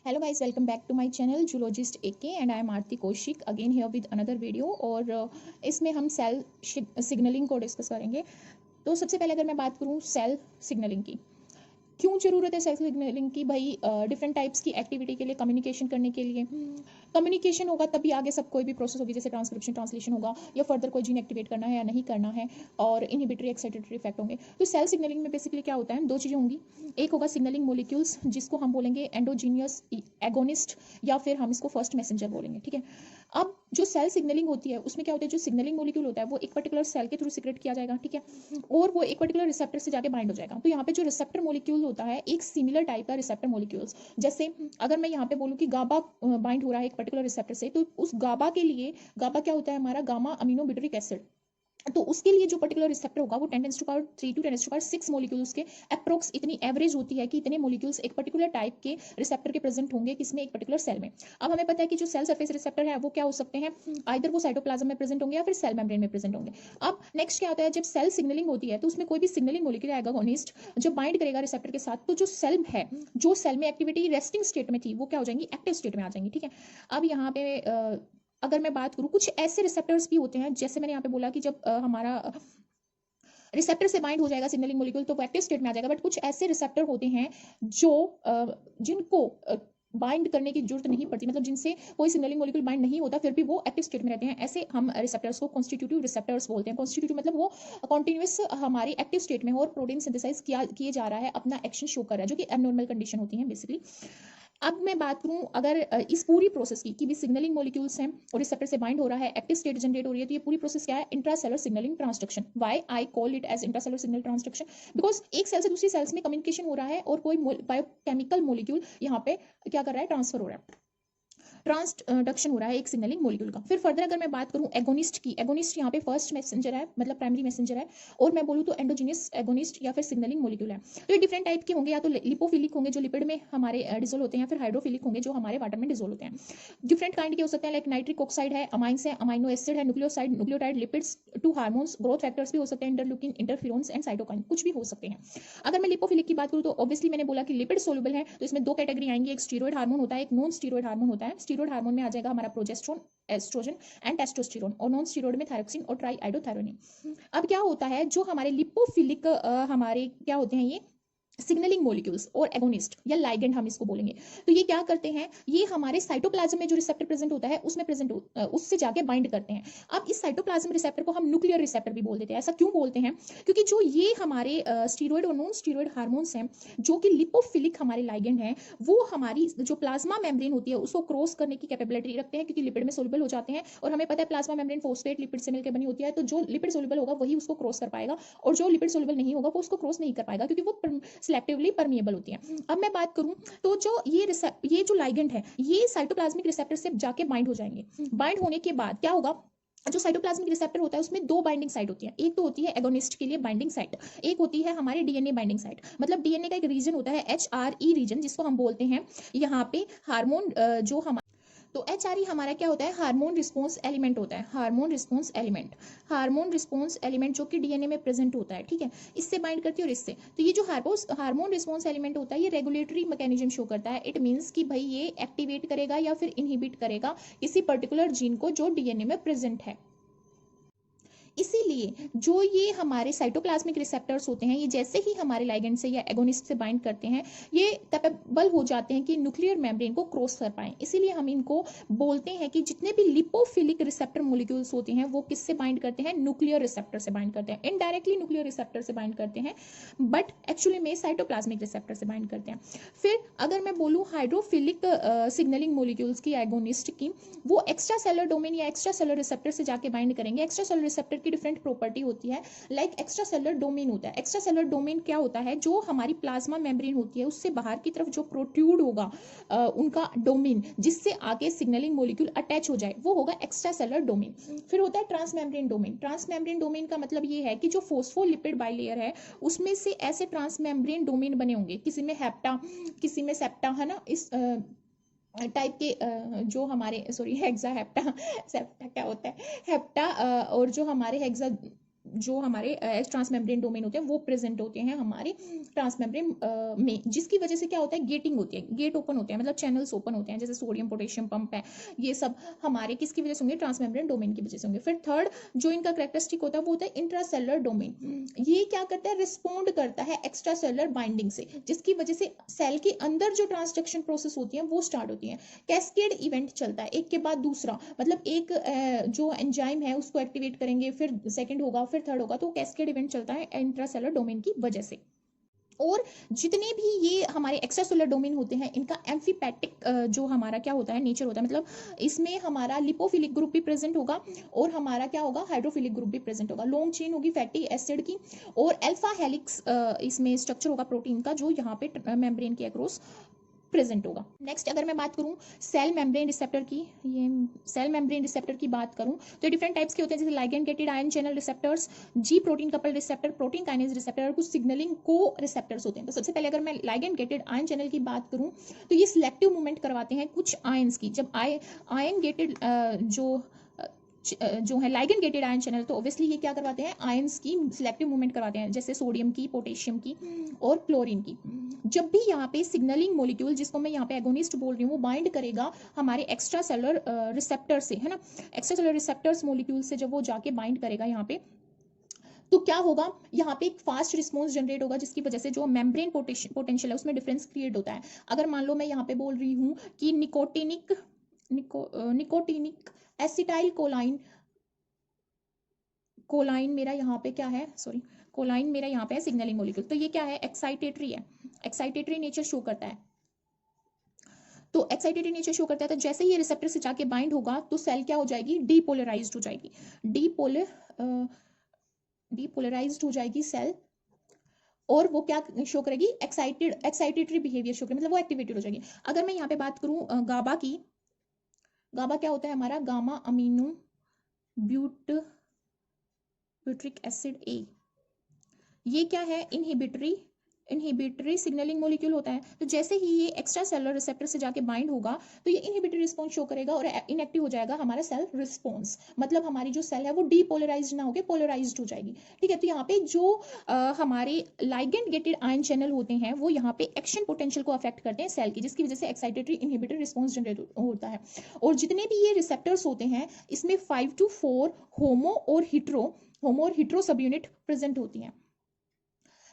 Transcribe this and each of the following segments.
Hello guys, welcome back to my channel Zoologist AK and I am Aarti Kaushik again here with another video। और इसमें हम cell signalling को discuss करेंगे। तो सबसे पहले अगर मैं बात करूं सेल सिग्नलिंग की, क्यों ज़रूरत है सेल सिग्नलिंग की? भाई डिफरेंट टाइप्स की एक्टिविटी के लिए, कम्युनिकेशन करने के लिए। कम्युनिकेशन होगा तभी आगे सब कोई भी प्रोसेस होगी, जैसे ट्रांसक्रिप्शन ट्रांसलेशन होगा या फर्दर कोई जीन एक्टिवेट करना है या नहीं करना है, और इनहिबिटरी एक्साइटेटरी इफेक्ट होंगे। तो सेल सिग्नलिंग में बेसिकली क्या होता है, दो चीज़ें होंगी। एक होगा सिग्नलिंग मोलिक्यूल्स जिसको हम बोलेंगे एंडोजीनियस एगोनिस्ट या फिर हम इसको फर्स्ट मैसेंजर बोलेंगे, ठीक है। अब जो सेल सिग्नलिंग होती है उसमें क्या होता है, जो सिग्नलिंग मोलिक्यूल होता है वो एक पर्टिकुलर सेल के थ्रू सिक्रेट किया जाएगा, ठीक है, और वो एक पर्टिकुलर रिसेप्टर से जाके बाइंड हो जाएगा। तो यहाँ पे जो रिसेप्टर मोलिक्यूल होता है एक सिमिलर टाइप का रिसेप्टर मोलिक्यूल्स, जैसे अगर मैं यहाँ पे बोलूँ कि गाबा बाइंड हो रहा है एक पर्टिकुलर रिसेप्टर से, तो उस गाबा के लिए, गाबा क्या होता है हमारा, गामा अमीनो ब्यूटेरिक एसिड, तो उसके लिए जो पर्टिकुलर रिसेप्टर होगा वो 10⁻³ टू 10⁻⁶ मॉलिक्यूल्स के अप्रोक्स, इतनी एवरेज होती है कि इतने मॉलिक्यूल्स एक पर्टिकुलर टाइप के रिसेप्टर के प्रेजेंट होंगे किसमें, एक पर्टिकुलर सेल में। अब हमें पता है कि जो सेल सरफेस रिसेप्टर है वो क्या हो सकते हैं, आइदर वो साइटोप्लाज्म में प्रेजेंट होंगे या फिर सेल मेम्ब्रेन में प्रेजेंट होंगे। अब नेक्स्ट क्या होता है, जब सेल सिग्नलिंग होती है तो उसमें कोई भी सिग्नलिंग मॉलिक्यूल एगोनिस्ट जब बाइंड करेगा रिसेप्टर के साथ, तो जो सेल है, जो सेल में एक्टिविटी रेस्टिंग स्टेट में थी वो क्या हो जाएंगी, एक्टिव स्टेट में आ जाएंगी, ठीक है। अब यहाँ पे अगर मैं बात करूँ, कुछ ऐसे रिसेप्टर्स भी होते हैं, जैसे मैंने यहाँ पे बोला कि जब हमारा रिसेप्टर से बाइंड हो जाएगा सिग्नलिंग मॉलिक्यूल तो वो एक्टिव स्टेट में आ जाएगा, बट कुछ ऐसे रिसेप्टर होते हैं जो जिनको बाइंड करने की जरूरत नहीं पड़ती, मतलब जिनसे कोई सिग्नलिंग मॉलिक्यूल बाइंड नहीं होता फिर भी वो एक्टिव स्टेट में रहते हैं, ऐसे हम रिसेप्टर्स को कॉन्स्टिट्यूटिव रिसेप्टर्स बोलते हैं। कॉन्स्टिट्यूटिव मतलब वो कॉन्टिन्यूस हमारी एक्टिव स्टेट में हो और प्रोटीन सिंथेसाइज किए जा रहा है, अपना एक्शन शो कर रहा है, जो कि एबनॉर्मल कंडीशन होती है बेसिकली। अब मैं बात करूं अगर इस पूरी प्रोसेस की कि भी सिग्नलिंग मॉलिक्यूल्स हैं और रिसेप्टर से बाइंड हो रहा है, एक्टिव स्टेट जनरेट हो रही है, तो ये पूरी प्रोसेस क्या है, intracellular signalling transduction. Why I call it as intracellular signal transduction, because एक सेल से दूसरी सेल्स में कम्युनिकेशन हो रहा है और कोई बायोकेमिकल मॉलिक्यूल यहाँ पे क्या कर रहा है, ट्रांसफर हो रहा है, ट्रांसडक्शन हो रहा है एक सिग्नलिंग मॉलिक्यूल का। फिर फर्दर अगर मैं बात करूं एगोनिस्ट की, एगोनिस्ट यहाँ पे फर्स्ट मैसेंजर है, मतलब प्राइमरी मैसेंजर है, और मैं बोलूँ तो एंडोजीनियस एगोनिस्ट या फिर सिग्नलिंग मॉलिक्यूल है। तो ये डिफरेंट टाइप के होंगे, या तो लिपोफिलिक होंगे जो लिपिड में हमारे डिजोल्व होते हैं, फिर हाइड्रोफिलिक होंगे जो हमारे वाटर में डिजोल्व होते हैं। डिफरेंट काइंड के हो सकते हैं, लाइक नाइट्रिक ऑक्साइड है, अमाइंस है, अमाइनो एसिड है, nucleoside nucleotide, lipids to hormones, growth factors भी हो सकते हैं, इंटरल्यूकिन इंटरफेरोन्स एंड साइटोकाइन, कुछ भी हो सकते हैं। अगर मैं लिपोफिलिक की बात करूँ तो ऑब्वियसली मैंने बोला कि लिपिड सोल्यूबल है, तो इसमें दो कैटेगरी आएंगी, एक स्टीरॉयड हार्मोन होता है, एक नॉन स्टीरॉयड हार्मोन होता है। स्टीरॉयड हार्मोन में आ जाएगा हमारा प्रोजेस्टेरोन, एस्ट्रोजन एंड टेस्टोस्टेरोन, और नॉन स्टीरॉयड में थायरोक्सिन और ट्राईआइडोथायरोनिन। अब क्या होता है, जो हमारे लिपोफिलिक हमारे क्या होते हैं, ये सिग्नलिंग मॉलिक्यूल्स और एगोनिस्ट या लाइगेंड हम इसको बोलेंगे, तो ये क्या करते हैं, ये हमारे साइटोप्लाज्म में जो रिसेप्टर प्रेजेंट होता है उसमें उससे जाके बाइंड करते हैं। अब इस साइटोप्लाज्म रिसेप्टर को हम न्यूक्लियर रिसेप्टर भी बोल देते हैं। ऐसा क्यों बोलते हैं, क्योंकि जो ये हमारे स्टीरॉयड और नॉन स्टीरॉयड हार्मोन्स हैं जो कि लिपोफिलिक हमारे लाइगेंड हैं, वो हमारी जो प्लाज्मा मेम्ब्रेन होती है उसको क्रॉस करने की कैपेबिलिटी रखते हैं, क्योंकि लिपिड में सोल्यूबल हो जाते हैं, और हमें पता है प्लाज्मा मेम्ब्रेन फॉस्फेट लिपिड से मिलकर बनी होती है, तो जो लिपिड सोल्यूबल होगा वही उसको क्रॉस कर पाएगा, और जो लिपिड सोल्यूबल नहीं होगा वो उसको क्रॉस नहीं कर पाएगा, क्योंकि वो सिलेक्टिवली परमिएबल होती है। अब मैं बात करूं तो जो ये जो लाइगेंड है ये साइटोप्लाज्मिक रिसेप्टर से जाके बाइंड हो जाएंगे। बाइंड होने के बाद क्या होगा, जो साइटोप्लाज्मिक रिसेप्टर होता है उसमें दो बाइंडिंग साइट होती है, एक तो होती है एगोनिस्ट के लिए बाइंडिंग साइट, एक होती है हमारे डीएनए बाइंडिंग साइट। मतलब डीएनए का एक रीजन होता है HRE रीजन, जिसको हम बोलते हैं यहाँ पे हार्मोन जो हम, तो HRE हमारा क्या होता है, हार्मोन रिस्पॉन्स एलिमेंट होता है, hormone response element, hormone response element जो कि डीएनए में प्रेजेंट होता है, ठीक है, इससे बाइंड करती है और इससे। तो ये जो हार्मोन रिस्पॉन्स एलिमेंट होता है ये रेगुलेटरी मैकेनिज्म शो करता है। इट मीन्स कि भाई ये एक्टिवेट करेगा या फिर इनहिबिट करेगा किसी पर्टिकुलर जीन को जो डीएनए में प्रेजेंट है। इसीलिए जो ये हमारे साइटोप्लाज्मिक रिसेप्टर्स होते हैं, ये जैसे ही हमारे लाइगेंड से या एगोनिस्ट से बाइंड करते हैं ये कैपेबल हो जाते हैं कि न्यूक्लियर मेम्ब्रेन को क्रॉस कर पाएं। इसीलिए हम इनको बोलते हैं कि जितने भी लिपोफिलिक रिसेप्टर मॉलिक्यूल्स होते हैं वो किससे बाइंड करते हैं, न्यूक्लियर रिसेप्टर से बाइंड करते हैं, इनडायरेक्टली न्यूक्लियर रिसेप्टर से बाइंड करते हैं, बट एक्चुअली में साइटोप्लाज्मिक रिसेप्टर से बाइंड करते हैं। फिर अगर मैं बोलूँ हाइड्रोफिलिक सिग्नलिंग मॉलिक्यूल्स की, एगोनिस्ट की, वो एक्स्ट्रा सेलर डोमेन या एक्स्ट्रा सेलर रिसेप्टर से जाके बाइंड करेंगे। एक्स्ट्रा सेलर रिसेप्टर की डिफरेंट प्रॉपर्टी होती है, लाइक एक्स्ट्रा सेलुलर डोमेन होता है। एक्स्ट्रा सेलुलर डोमेन क्या होता है, जो हमारी प्लाज्मा मेम्ब्रेन होती है उससे बाहर की तरफ जो प्रोट्रूड होगा उनका डोमेन, जिससे आगे सिग्नलिंग मॉलिक्यूल अटैच हो जाए, वो होगा एक्स्ट्रा सेलुलर डोमेन। फिर होता है trans membrane domain. Trans membrane domain का मतलब ये है कि जो फोस्फोलिपिड बाइलेयर है उसमें से ऐसे ट्रांस मेम्ब्रेन डोमेन बने होंगे, किसी में हेप्टा, किसी में सेप्टा, है ना, इस टाइप के जो हमारे, सॉरी, हेक्सा हेप्टा, सेप्टा क्या होता है, हेप्टा, और जो हमारे हेक्सा जो हमारे ट्रांसमेम्ब्रेन डोमेन होते हैं वो प्रेजेंट होते हैं हमारे ट्रांसमेम्ब्रेन में, जिसकी वजह से क्या होता है, गेटिंग होती है, गेट ओपन होते हैं, मतलब चैनल्स ओपन होते हैं, जैसे सोडियम पोटेशियम पंप है, ये सब हमारे किसकी वजह से होंगे, ट्रांसमेम्ब्रेन डोमेन की वजह से होंगे। फिर थर्ड जो इनका कैरेक्टरिस्टिक होता है वो होता है इंट्रासेलुलर डोमेन। ये क्या करता है, रिस्पोंड करता है एक्स्ट्रा सेलुलर बाइंडिंग से, जिसकी वजह से सेल के अंदर जो ट्रांसडक्शन प्रोसेस होती है वो स्टार्ट होती है। कैस्केड इवेंट चलता है एक के बाद दूसरा, मतलब एक जो एंजाइम है उसको एक्टिवेट करेंगे, फिर सेकंड होगा, फिर थर्ड होगा, तो कैस्केड इवेंट चलता है इंट्रासेलुलर डोमेन की वजह से। और जितने भी ये हमारे एक्स्ट्रा सेलुलर डोमेन होते हैं इनका एम्फीपैटिक जो हमारा क्या होता है, नेचर होता है, मतलब इसमें हमारा लिपोफिलिक ग्रुप भी प्रेजेंट होगा और हमारा क्या होगा, हाइड्रोफिलिक ग्रुप भी प्रेजेंट होगा, लॉन्ग चेन होगी फैटी एसिड की, और अल्फा हेलिक्स इसमें स्ट्रक्चर होगा प्रोटीन का, जो यहाँ पे मेम्ब्रेन के अक्रॉस प्रेजेंट होगा। नेक्स्ट अगर मैं बात करूं सेल मेम्ब्रेन रिसेप्टर की, ये सेल मेम्ब्रेन रिसेप्टर की बात करूं तो डिफरेंट टाइप्स के होते हैं, जैसे ligand gated ion channel receptors, जी protein couple receptor, protein kinase receptor और कुछ सिग्नलिंग को रिसेप्टर्स होते हैं। तो सबसे पहले अगर मैं लाइगेंड गेटेड आयन चैनल की बात करूं तो ये सिलेक्टिव मूवमेंट करवाते हैं कुछ आयंस की। जब आयन गेटेड जो है लाइगेंड गेटेड आयन चैनल, तो ऑब्वियसली ये क्या करवाते हैं, आयंस की सिलेक्टिव मूवमेंट करवाते हैं, जैसे सोडियम की, पोटेशियम की और क्लोरीन की। जब भी यहाँ पे सिग्नलिंग मॉलिक्यूल, जिसको मैं यहाँ पे एगोनिस्ट बोल रही हूँ, वो बाइंड करेगा हमारे एक्स्ट्रा सेलुलर रिसेप्टर से, है ना, एक्स्ट्रा सेलुलर रिसेप्टर्स मॉलिक्यूल से जब वो जाके बाइंड करेगा यहाँ पे, तो क्या होगा, यहाँ पे एक फास्ट रिस्पॉन्स जनरेट होगा, जिसकी वजह से जो मेम्ब्रेन पोटेंशियल है उसमें डिफरेंस क्रिएट होता है। अगर मान लो मैं यहाँ पे बोल रही हूँ कि निकोटिनिक एसिटाइल कोलाइन मेरा यहाँ पे क्या है, सॉरी, कोलाइन मेरा यहाँ पे है सिग्नलिंग मॉलिक्यूल, तो ये क्या है, एक्साइटेटरी है, एक्साइटेटरी नेचर शो करता है। तो एक्साइटेटरी नेचर शो करता है, तो जैसे ये रिसेप्टर से जाके बाइंड होगा तो सेल क्या हो जाएगी, डीपोलराइज्ड हो जाएगी, डीपोलराइज्ड हो जाएगी सेल, और वो क्या शो करेगी, एक्साइटेटरी बिहेवियर शो करेगी, मतलब वो एक्टिवेटेड हो जाएगी। अगर मैं यहाँ पे बात करूँ गाबा की, गाबा क्या होता है हमारा, gamma amino butyric acid A, ये क्या है, इनहिबिटरी सिग्नलिंग मॉलिक्यूल होता है। तो जैसे ही ये एक्स्ट्रा सेलुलर रिसेप्टर से जाके बाइंड होगा तो ये इनहिबिटरी रिस्पॉन्स शो करेगा और इनएक्टिव हो जाएगा हमारा सेल रिस्पॉन्स, मतलब हमारी जो सेल है वो डीपोलराइज्ड ना होकर पोलराइज्ड हो जाएगी। ठीक है, तो यहाँ पे जो हमारे लाइगेंड गेटेड आयन चैनल होते हैं वो यहाँ पे एक्शन पोटेंशियल को अफेक्ट करते हैं सेल की, जिसकी वजह से एक्साइटेटरी इनहिबिटरी रिस्पॉन्स जनरेट होता है। और जितने भी ये रिसेप्टर्स होते हैं इसमें 5 to 4 होमो और हिट्रो सब यूनिट प्रेजेंट होती हैं।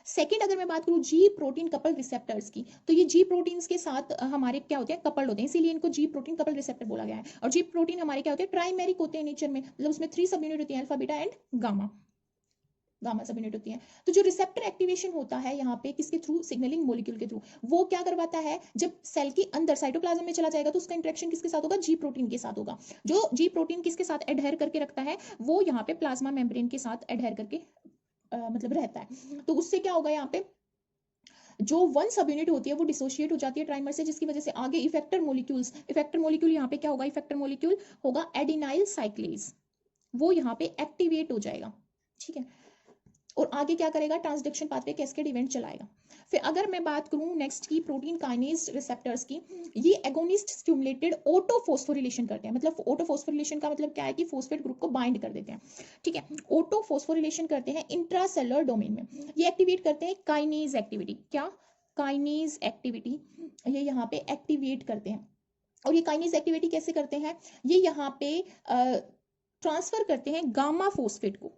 सेकेंड अगर मैं बात करूं जी प्रोटीन कपल रिसेप्टर्स की, तो ये जी प्रोटीन्स के साथ हमारे क्या होते हैं, कपल्ड होते हैं, इसीलिए इनको जी प्रोटीन कपल रिसेप्टर बोला गया है। और जी प्रोटीन हमारे क्या होते हैं, ट्राइमेरिक होते हैं नेचर में, मतलब उसमें 3 सब यूनिट होती है, alpha beta and gamma, gamma सब यूनिट होती है। तो जो रिसेप्टर एक्टिवेशन होता है यहाँ पे किसके थ्रू, सिग्नलिंग मॉलिक्यूल के थ्रू, वो क्या करवाता है, जब सेल के अंदर साइटोप्लाज्म में चला जाएगा तो उसका इंटरेक्शन किसके साथ होगा, जी प्रोटीन के साथ होगा। जो जी प्रोटीन किसके साथ एडहेयर करके रखता है, वो यहाँ पे प्लाज्मा मेम्ब्रेन के साथ एडहेयर करके मतलब रहता है। तो उससे क्या होगा, यहाँ पे जो वन सब यूनिट होती है वो डिसोशिएट हो जाती है ट्राइमर से, जिसकी वजह से आगे इफेक्टर मॉलिक्यूल यहाँ पे क्या होगा, इफेक्टर मॉलिक्यूल होगा एडिनाइल साइक्लेज, वो यहाँ पे एक्टिवेट हो जाएगा। ठीक है, और आगे क्या करेगा, ट्रांसडक्शन पाथवे कैस्केड इवेंट चलाएगा। फिर अगर मैं बात करूं नेक्स्ट की प्रोटीन काइनेज रिसेप्टर्स की, ये एगोनिस्ट स्टिमुलेटेड ऑटोफॉस्फोरिलेशन करते हैं, मतलब ऑटोफॉस्फोरिलेशन का मतलब क्या है कि फॉस्फेट ग्रुप को बाइंड कर देते हैं। ठीक है, ऑटोफॉस्फोरिलेशन करते हैं इंट्रासेलुलर डोमेन में, ये एक्टिवेट करते हैं काइनेज एक्टिविटी, क्या, काइनेज एक्टिविटी, ये यहाँ पे एक्टिवेट करते हैं। और ये काइनेज एक्टिविटी कैसे करते हैं, ये यहाँ पे ट्रांसफर करते हैं गामा फोस्फेट को।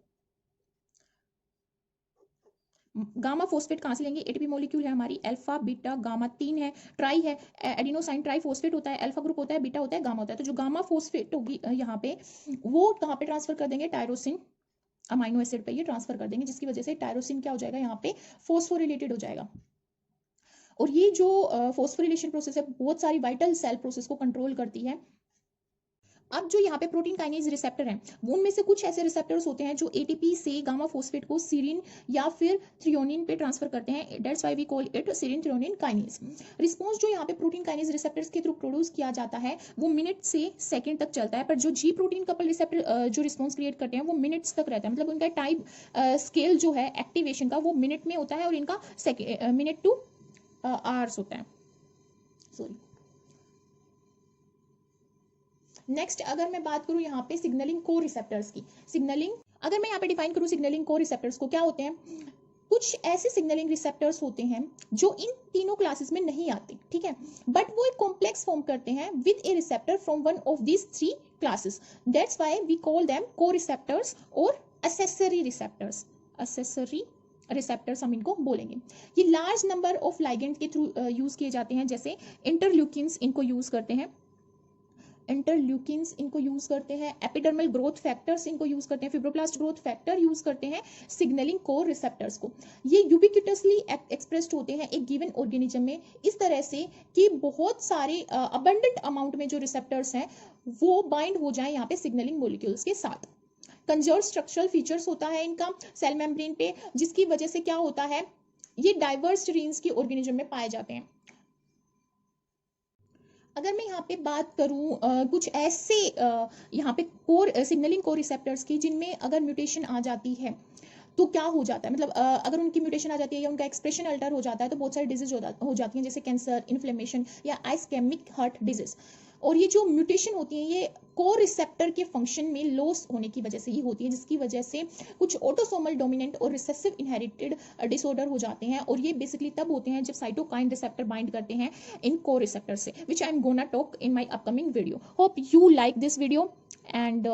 गामा फोस्फेट कहाँ से लेंगे, एटीपी मॉलिक्यूल है हमारी, अल्फा बीटा गामा 3 है, ट्राई है, एडिनोसाइन ट्राई फोस्फेट होता है, अल्फा ग्रुप होता है, बीटा होता है, गामा होता है। तो जो गामा फोस्फेट होगी यहाँ पे, वो कहाँ पे ट्रांसफर कर देंगे, टायरोसिन अमाइनो एसिड पे ये ट्रांसफर कर देंगे, जिसकी वजह से टायरोसिन क्या हो जाएगा, यहाँ पे फोस्फोरिलेटेड हो जाएगा। और ये जो फोस्फोरिलेशन प्रोसेस है बहुत सारी वाइटल सेल प्रोसेस को कंट्रोल करती है। अब जो यहाँ पे प्रोटीन काइनेज रिसेप्टर हैं, उनमें से कुछ ऐसे रिसेप्टर्स होते हैं जो एटीपी से गामा फोस्फेट को सीरिन या फिर थ्रियोनिन पे ट्रांसफर करते हैं, that's why we call it serine threonine kinase. Response जो यहाँ पे प्रोटीन काइनेज रिसेप्टर्स के थ्रू प्रोड्यूस किया जाता है वो मिनट से सेकंड तक चलता है, पर जो जी प्रोटीन कपल रिसेप्टर जो रिस्पॉन्स क्रिएट करते हैं वो मिनट्स तक रहता है, मतलब उनका टाइम स्केल जो है एक्टिवेशन का वो मिनट में होता है, और इनका मिनट टू आवर्स होता है, सॉरी। नेक्स्ट अगर मैं बात करूं यहाँ पे सिग्नलिंग को रिसेप्टर्स की, सिग्नलिंग अगर मैं यहाँ पे डिफाइन करूँ सिग्नलिंग को रिसेप्टर्स को, क्या होते हैं, कुछ ऐसे सिग्नलिंग रिसेप्टर्स होते हैं जो इन तीनों क्लासेस में नहीं आते, ठीक है, बट वो एक कॉम्प्लेक्स फॉर्म करते हैं with a receptor from one of these three classes, that's why we call them coreceptors और एक्सेसरी रिसेप्टर्स। एक्सेसरी रिसेप्टर्स हम इनको बोलेंगे। ये लार्ज नंबर ऑफ लाइगेंड के थ्रू यूज किए जाते हैं, जैसे इंटरल्यूकिन्स इनको यूज करते हैं, इंटरल्यूकिन्स इनको यूज करते हैं, एपिडर्मल ग्रोथ फैक्टर्स इनको यूज करते हैं, फिब्रोब्लास्ट ग्रोथ फैक्टर यूज करते हैं सिग्नलिंग कोर रिसेप्टर्स को। ये यूबिक्विटसली एक्सप्रेस्ड होते हैं एक गिवन ऑर्गेनिज्म में इस तरह से कि बहुत सारे अबंडेंट अमाउंट में जो रिसेप्टर्स हैं वो बाइंड हो जाए यहाँ पे सिग्नलिंग मॉलिक्यूल्स के साथ। कंजर्व स्ट्रक्चरल फीचर्स होता है इनका सेल मेम्ब्रेन पे, जिसकी वजह से क्या होता है, ये डाइवर्स रेंज के ऑर्गेनिज्म में पाए जाते हैं। अगर मैं यहाँ पे बात करूँ कुछ ऐसे यहाँ पे कोर सिग्नलिंग कोर रिसेप्टर्स की जिनमें अगर म्यूटेशन आ जाती है तो क्या हो जाता है, मतलब अगर उनकी म्यूटेशन आ जाती है या उनका एक्सप्रेशन अल्टर हो जाता है तो बहुत सारी डिजीज हो जाती हैं, जैसे कैंसर, इन्फ्लेमेशन या आइस्केमिक हार्ट डिजीज। और ये जो म्यूटेशन होती है ये कोर रिसेप्टर के फंक्शन में लॉस होने की वजह से ही होती है, जिसकी वजह से कुछ ऑटोसोमल डोमिनेंट और रिसेसिव इनहेरिटेड डिसऑर्डर हो जाते हैं, और ये बेसिकली तब होते हैं जब साइटोकाइन रिसेप्टर बाइंड करते हैं इन कोर रिसेप्टर से, which I am gonna talk in my upcoming video. Hope you like this video and